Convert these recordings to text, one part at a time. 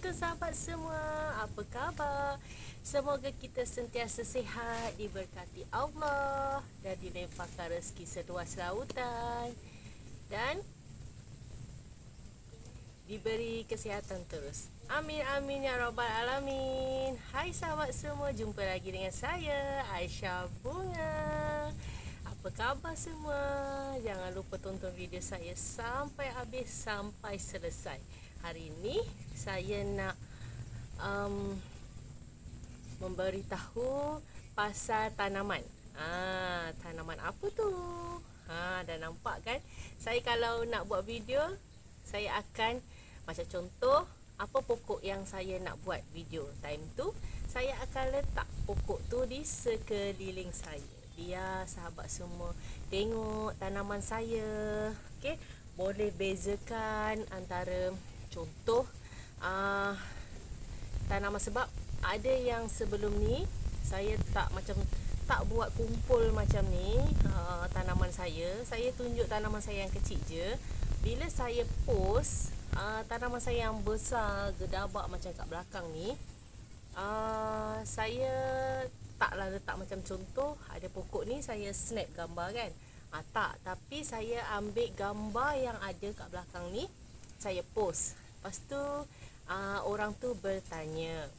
Assalamualaikum sahabat semua. Apa khabar? Semoga kita sentiasa sihat, diberkati Allah dan dilimpahkan rezeki seluas lautan dan diberi kesihatan terus. Amin amin ya rabbal alamin. Hai sahabat semua, jumpa lagi dengan saya Aisyah Bunga. Apa khabar semua? Jangan lupa tonton video saya sampai habis, sampai selesai. Hari ini saya nak memberitahu pasal tanaman. Tanaman apa tu? Dah nampak kan? Saya kalau nak buat video, saya akan macam contoh apa pokok yang saya nak buat video. Time tu saya akan letak pokok tu di sekeliling saya. Biar sahabat semua tengok tanaman saya. Okey, boleh bezakan antara contoh tanaman, sebab ada yang sebelum ni saya tak buat kumpul macam ni. Tanaman saya tunjuk tanaman saya yang kecil je. Bila saya post tanaman saya yang besar gedabak macam kat belakang ni, saya taklah letak macam contoh ada pokok ni saya snap gambar kan. Tapi saya ambil gambar yang ada kat belakang ni, saya post. Lepas tu orang tu bertanya,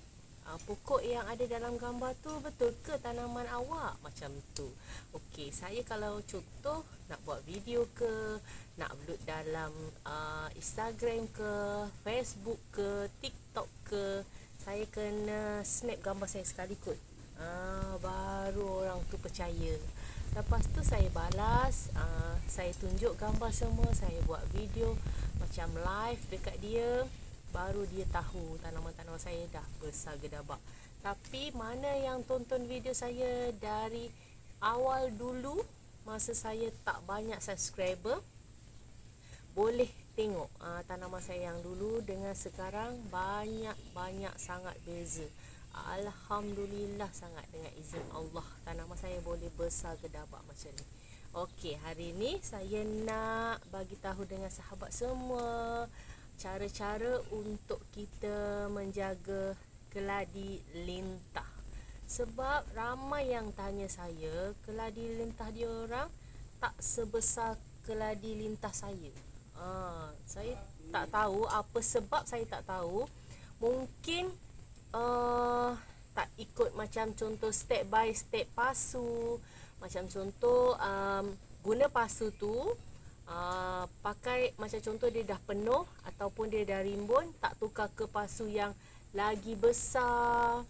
pokok yang ada dalam gambar tu betul ke tanaman awak? Macam tu. Okey, saya kalau contoh nak buat video ke, nak upload dalam Instagram ke, Facebook ke, TikTok ke, saya kena snap gambar saya sekali kot. Baru orang tu percaya. Lepas tu saya balas, saya tunjuk gambar semua, saya buat video macam live dekat dia, baru dia tahu tanaman-tanaman saya dah besar gedabak. Tapi mana yang tonton video saya dari awal dulu, masa saya tak banyak subscriber, boleh tengok tanaman saya yang dulu dengan sekarang banyak sangat beza. Alhamdulillah sangat, dengan izin Allah tanaman saya boleh besar gedabak macam ni. Okey, hari ni saya nak bagi tahu dengan sahabat semua cara-cara untuk kita menjaga keladi lintah. Sebab ramai yang tanya saya, keladi lintah dia orang tak sebesar keladi lintah saya. Saya tak tahu apa sebab, saya tak tahu. Mungkin tak ikut macam contoh step by step pasu. Macam contoh guna pasu tu pakai macam contoh dia dah penuh ataupun dia dah rimbun, tak tukar ke pasu yang lagi besar.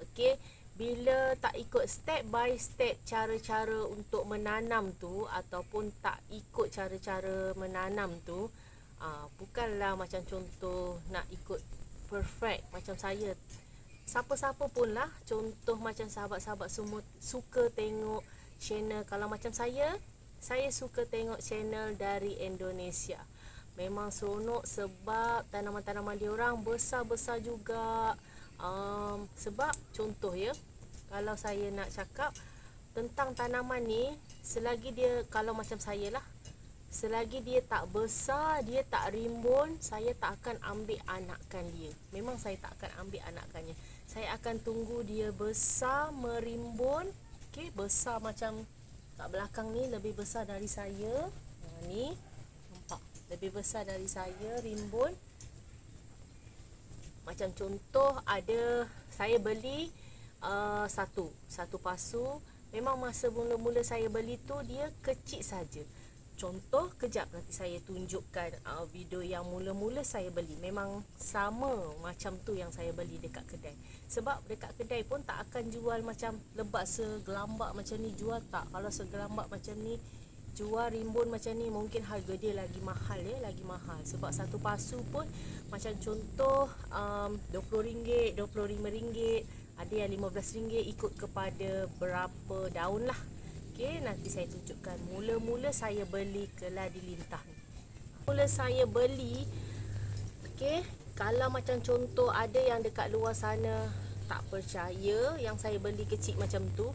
Okey, bila tak ikut step by step cara-cara untuk menanam tu, ataupun tak ikut cara-cara menanam tu, bukanlah macam contoh nak ikut perfect macam saya. Siapa-siapa pun lah, contoh macam sahabat-sahabat semua suka tengok channel, kalau macam saya suka tengok channel dari Indonesia. Memang seronok sebab tanaman-tanaman dia orang besar-besar juga. Sebab contoh ya, kalau saya nak cakap tentang tanaman ni, selagi dia, kalau macam saya lah, selagi dia tak besar, dia tak rimbun, saya tak akan ambil anakan dia. Memang saya tak akan ambil anakannya. Saya akan tunggu dia besar, merimbun. Okey, besar macam kat belakang ni, lebih besar dari saya. Ni nampak lebih besar dari saya, rimbun. Macam contoh ada, saya beli satu pasu. Memang masa mula-mula saya beli tu dia kecil saja. Contoh, kejap nanti saya tunjukkan video yang mula-mula saya beli. Memang sama macam tu yang saya beli dekat kedai. Sebab dekat kedai pun tak akan jual macam lebat segelambak macam ni, jual tak. Kalau segelambak macam ni, jual rimbun macam ni, mungkin harga dia lagi mahal ya, lagi mahal. Sebab satu pasu pun macam contoh RM20, RM25, ada yang RM15, ikut kepada berapa daun lah. Okey, nanti saya tunjukkan. Mula-mula saya beli keladi lintah ni. Mula saya beli, okey, kalau macam contoh ada yang dekat luar sana tak percaya yang saya beli kecil macam tu,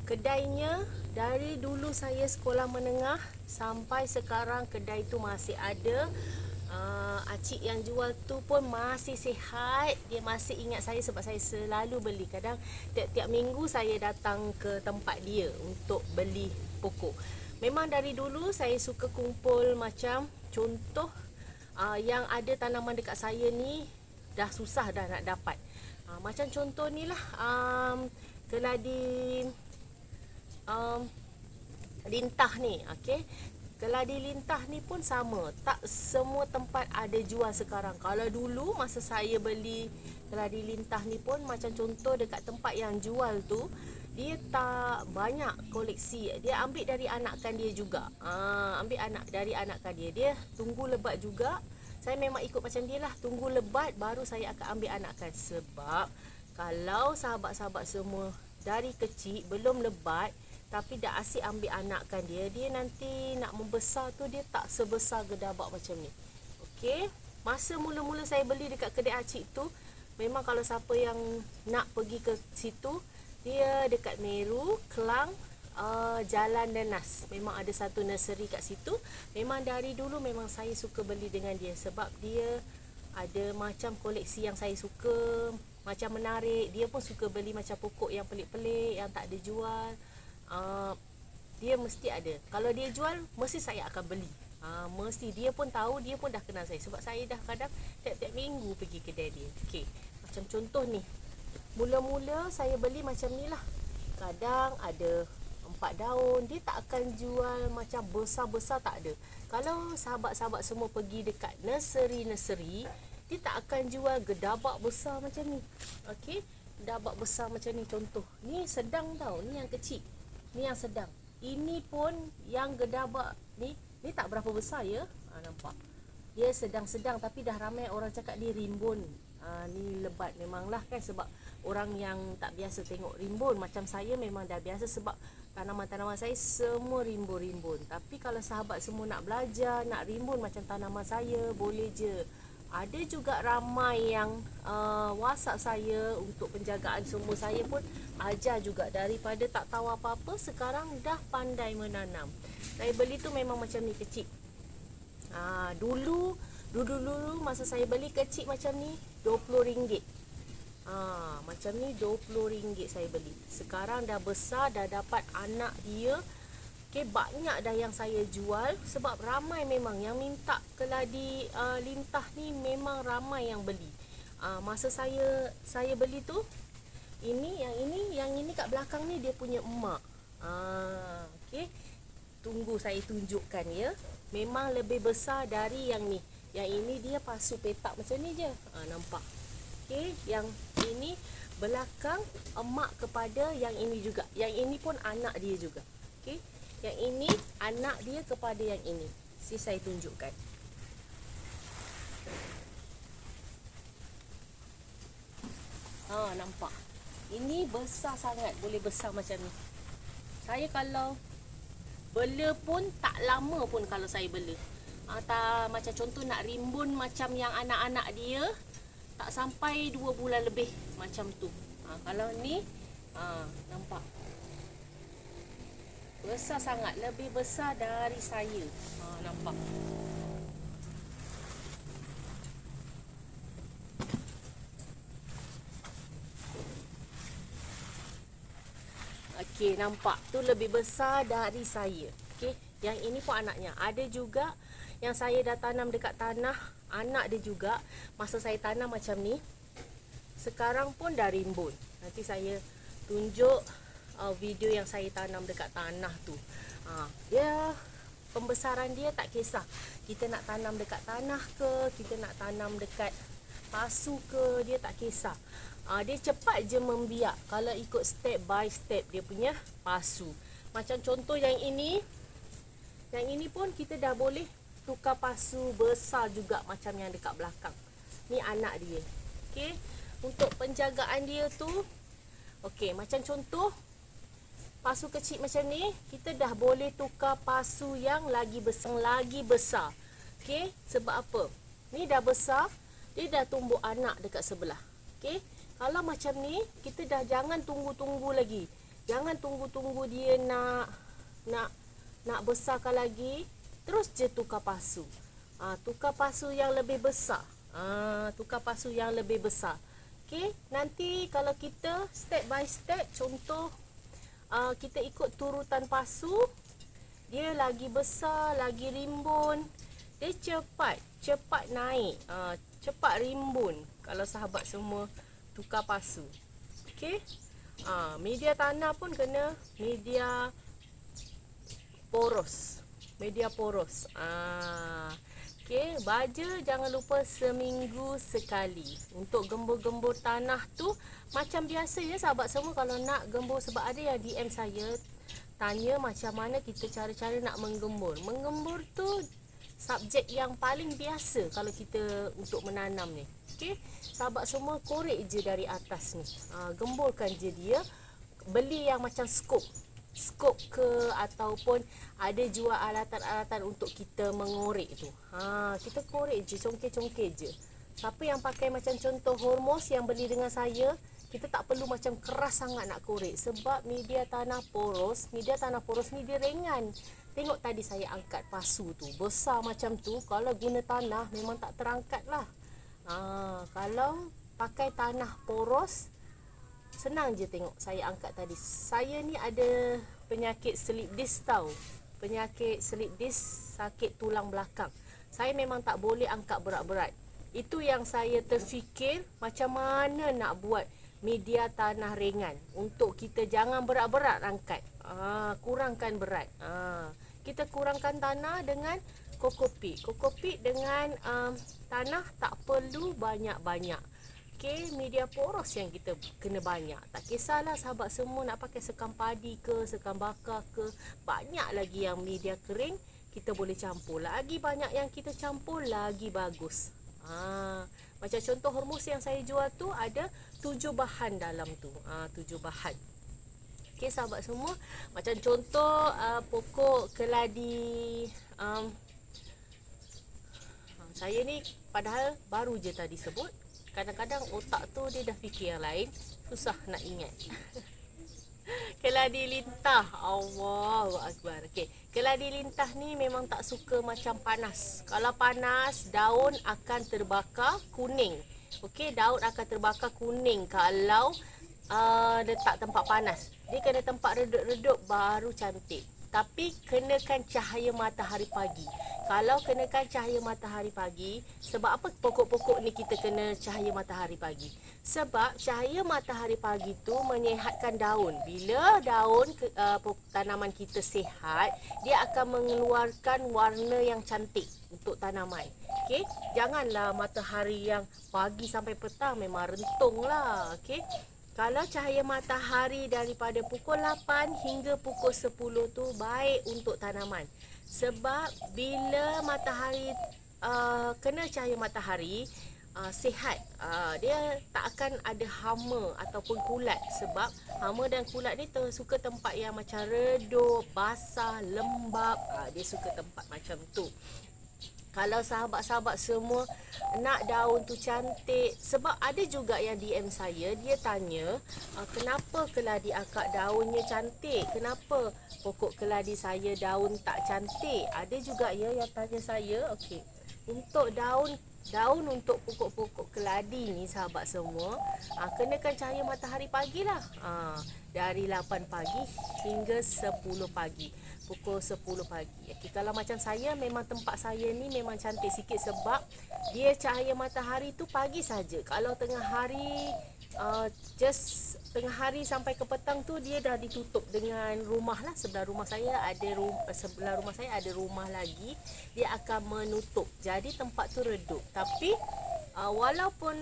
kedainya dari dulu saya sekolah menengah sampai sekarang kedai tu masih ada. Acik yang jual tu pun masih sihat. Dia masih ingat saya sebab saya selalu beli. Kadang tiap-tiap minggu saya datang ke tempat dia untuk beli pokok. Memang dari dulu saya suka kumpul macam contoh yang ada tanaman dekat saya ni dah susah dah nak dapat. Macam contoh ni lah, keladi lintah ni, okey. Keladi lintah ni pun sama. Tak semua tempat ada jual sekarang. Kalau dulu masa saya beli keladi lintah ni pun macam contoh dekat tempat yang jual tu, dia tak banyak koleksi. Dia ambil dari anakan dia juga. Ambil dari anakan dia. Dia tunggu lebat juga. Saya memang ikut macam dia lah. Tunggu lebat baru saya akan ambil anakan. Sebab kalau sahabat-sahabat semua dari kecil belum lebat tapi dah asyik ambil anakan dia, dia nanti nak membesar tu dia tak sebesar gedabak macam ni. Okey, masa mula-mula saya beli dekat kedai acik tu, memang kalau siapa yang nak pergi ke situ, dia dekat Meru, Kelang, Jalan Denas. Memang ada satu nursery kat situ. Memang dari dulu memang saya suka beli dengan dia sebab dia ada macam koleksi yang saya suka, macam menarik. Dia pun suka beli macam pokok yang pelik-pelik, yang tak ada jual. Dia mesti ada. Kalau dia jual, mesti saya akan beli. Mesti dia pun tahu, dia pun dah kenal saya sebab saya dah kadang tiap-tiap minggu pergi kedai dia. Okey, macam contoh ni. Mula-mula saya beli macam ni lah. Kadang ada 4 daun. Dia tak akan jual macam besar-besar, tak ada. Kalau sahabat-sahabat semua pergi dekat nursery, dia tak akan jual gedabak besar macam ni. Okey, gedabak besar macam ni contoh. Ni sedang tau, ni yang kecil. Ni yang sedang. Ini pun yang gedabak ni tak berapa besar ya. Nampak. Dia sedang-sedang tapi dah ramai orang cakap dia rimbun. Ni lebat memanglah kan sebab orang yang tak biasa tengok rimbun. Macam saya memang dah biasa sebab tanaman-tanaman saya semua rimbun-rimbun. Tapi kalau sahabat semua nak belajar, nak rimbun macam tanaman saya, boleh je. Ada juga ramai yang WhatsApp saya untuk penjagaan semua. Saya pun ajar juga. Daripada tak tahu apa-apa, sekarang dah pandai menanam. Saya beli tu memang macam ni kecil. Dulu masa saya beli kecil macam ni RM20. Macam ni RM20 saya beli. Sekarang dah besar, dah dapat anak dia. Okay, banyak dah yang saya jual sebab ramai memang yang minta keladi lintah ni, memang ramai yang beli. Masa saya beli tu, yang ini kat belakang ni dia punya emak. Okey. Tunggu saya tunjukkan ya. Memang lebih besar dari yang ni. Yang ini dia pasu petak macam ni je. Nampak. Okey, yang ini belakang emak kepada yang ini juga. Yang ini pun anak dia juga. Okey. Yang ini anak dia kepada yang ini. Saya tunjukkan. Nampak. Ini besar sangat, boleh besar macam ni. Saya kalau bela pun tak lama pun kalau saya bela. Macam contoh nak rimbun macam yang anak-anak dia, tak sampai 2 bulan lebih macam tu. Kalau ni, nampak. Besar sangat, lebih besar dari saya. Nampak. Okey, nampak. Tu lebih besar dari saya. Okey, yang ini pun anaknya. Ada juga yang saya dah tanam dekat tanah, anak dia juga. Masa saya tanam macam ni, sekarang pun dah rimbun. Nanti saya tunjuk video yang saya tanam dekat tanah tu. Dia pembesaran dia tak kisah. Kita nak tanam dekat tanah ke, kita nak tanam dekat pasu ke, dia tak kisah. Dia cepat je membiak kalau ikut step by step dia punya pasu. Macam contoh yang ini pun kita dah boleh tukar pasu besar juga macam yang dekat belakang. Ni anak dia. Okey, untuk penjagaan dia tu, okey, macam contoh pasu kecil macam ni, kita dah boleh tukar pasu yang lagi besar. Okey, sebab apa? Ni dah besar, dia dah tumbuh anak dekat sebelah. Okey, kalau macam ni, kita dah jangan tunggu-tunggu lagi. Jangan tunggu-tunggu dia nak besarkan lagi, terus je tukar pasu. Tukar pasu yang lebih besar. Tukar pasu yang lebih besar. Okey, nanti kalau kita step by step, contoh kita ikut turutan pasu, dia lagi besar, lagi rimbun, dia cepat naik, cepat rimbun kalau sahabat semua tukar pasu. Okey, media tanah pun kena media poros, okey, baja jangan lupa seminggu sekali. Untuk gembur-gembur tanah tu macam biasa ya sahabat semua, kalau nak gembur, sebab ada yang DM saya tanya macam mana kita cara-cara nak menggembur. Menggembur tu subjek yang paling biasa kalau kita untuk menanam ni. Okey, sahabat semua, korek je dari atas ni. Gemburkan je dia. Beli yang macam skop ke, ataupun ada jual alatan-alatan untuk kita mengorek tu. Kita korek je, congkir-congkir je. Siapa yang pakai macam contoh Hormos yang beli dengan saya, kita tak perlu macam keras sangat nak korek, sebab media tanah poros ni dia ringan. Tengok tadi saya angkat pasu tu, besar macam tu, kalau guna tanah memang tak terangkat lah. Kalau pakai tanah poros, senang je. Tengok saya angkat tadi. Saya ni ada penyakit slip disc tau. Penyakit slip disc, sakit tulang belakang. Saya memang tak boleh angkat berat-berat. Itu yang saya terfikir macam mana nak buat media tanah ringan untuk kita jangan berat-berat angkat. Kurangkan berat. Kita kurangkan tanah dengan kokopit. Kokopit dengan tanah tak perlu banyak-banyak. Okey, media poros yang kita kena banyak. Tak kisahlah sahabat semua nak pakai sekam padi ke, sekam bakar ke, banyak lagi yang media kering kita boleh campur. Lagi banyak yang kita campur, lagi bagus. Macam contoh Hormos yang saya jual tu ada 7 bahan dalam tu. 7 bahan. Okey sahabat semua, macam contoh pokok keladi. Saya ni padahal baru je tadi sebut. Kadang-kadang otak tu dia dah fikir yang lain, susah nak ingat. Keladi lintah. Allahu Akbar. Okey, keladi lintah ni memang tak suka macam panas. Kalau panas, daun akan terbakar kuning. Okey, daun akan terbakar kuning kalau letak tempat panas. Dia kena tempat redup-redup baru cantik. Tapi kenakan cahaya matahari pagi. Kalau kenakan cahaya matahari pagi, sebab apa pokok-pokok ni kita kena cahaya matahari pagi? Sebab cahaya matahari pagi tu menyihatkan daun. Bila daun tanaman kita sihat, dia akan mengeluarkan warna yang cantik untuk tanaman. Okey, janganlah matahari yang pagi sampai petang, memang rentung lah. Okey, kalau cahaya matahari daripada pukul 8 hingga pukul 10 tu baik untuk tanaman. Sebab bila matahari kena cahaya matahari, sihat, dia tak akan ada hama ataupun kulat. Sebab hama dan kulat ni suka tempat yang macam redup, basah, lembap. Dia suka tempat macam tu. Kalau sahabat-sahabat semua nak daun tu cantik, sebab ada juga yang DM saya, dia tanya kenapa keladi akak daunnya cantik, kenapa pokok keladi saya daun tak cantik. Ada juga ya yang tanya saya. Okey, untuk daun untuk pokok-pokok keladi ni sahabat semua, kenakan cahaya matahari pagi lah. Dari 8 pagi hingga 10 pagi. Pukul 10 pagi. Okay, kalau macam saya, memang tempat saya ni memang cantik sikit sebab dia cahaya matahari tu pagi saja. Kalau tengah hari, just tengah hari sampai ke petang tu dia dah ditutup dengan rumah lah. Sebelah rumah saya ada rumah lagi, dia akan menutup. Jadi tempat tu redup. Tapi walaupun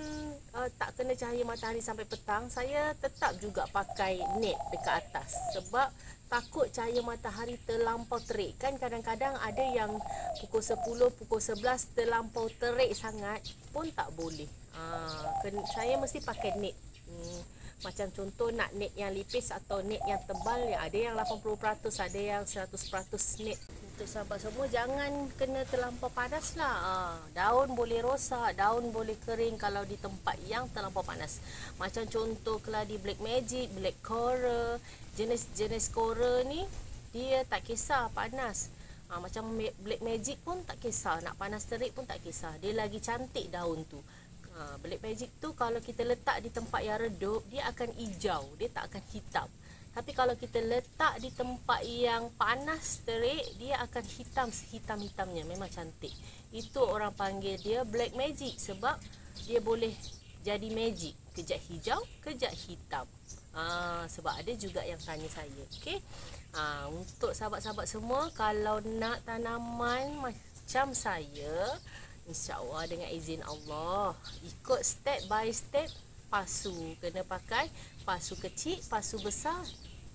tak kena cahaya matahari sampai petang, saya tetap juga pakai net dekat atas. Sebab takut cahaya matahari terlampau terik. Kan kadang-kadang ada yang pukul 10, pukul 11 terlampau terik sangat pun tak boleh. Saya mesti pakai net. Macam contoh nak net yang lipis atau net yang tebal, ada yang 80%, ada yang 100% net. Untuk sahabat semua, jangan kena terlampau panas lah. Daun boleh rosak, daun boleh kering kalau di tempat yang terlampau panas. Macam contoh keladi Black Magic, Black Coral, jenis-jenis coral ni dia tak kisah panas. Macam Black Magic pun tak kisah, nak panas terik pun tak kisah, dia lagi cantik daun tu. Black Magic tu kalau kita letak di tempat yang redup, dia akan hijau, dia tak akan hitam. Tapi kalau kita letak di tempat yang panas terik, dia akan hitam sehitam-hitamnya, memang cantik. Itu orang panggil dia Black Magic sebab dia boleh jadi magic, kejap hijau, kejap hitam. Sebab ada juga yang tanya saya. Okey. Untuk sahabat-sahabat semua, kalau nak tanaman macam saya, InsyaAllah dengan izin Allah, ikut step by step pasu. Kena pakai pasu kecil, pasu besar.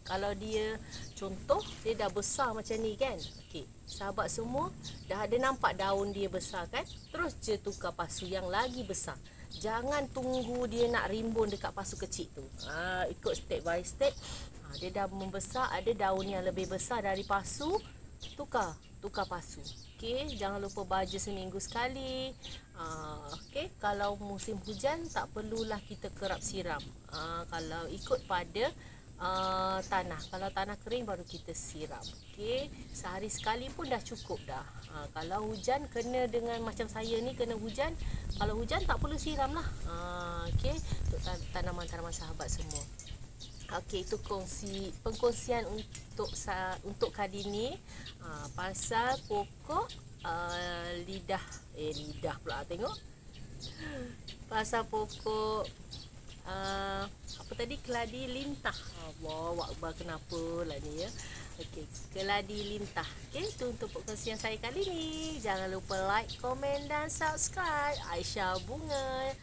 Kalau dia contoh, dia dah besar macam ni kan. Okey, sahabat semua, dah ada nampak daun dia besar kan. Terus je tukar pasu yang lagi besar. Jangan tunggu dia nak rimbun dekat pasu kecil tu. Ikut step by step. Dia dah membesar, ada daun yang lebih besar dari pasu, tukar pasu. Okey, jangan lupa baja seminggu sekali. Okey, kalau musim hujan tak perlulah kita kerap siram. Kalau ikut pada tanah. Kalau tanah kering baru kita siram. Okey, sehari sekali pun dah cukup dah. Kalau hujan kena dengan macam saya ni kena hujan. Kalau hujan tak perlu siram lah. Okey, untuk tanaman-tanaman sahabat semua. Okey, itu pengkongsian untuk kali ni pasal pokok lidah pula tengok. Pasal pokok apa tadi, keladi lintah. Allahu akbar, kenapa lah ni ya. Okey, keladi lintah. Okey, itu untuk pengkongsian saya kali ni. Jangan lupa like, komen dan subscribe. Aisyah Bunga.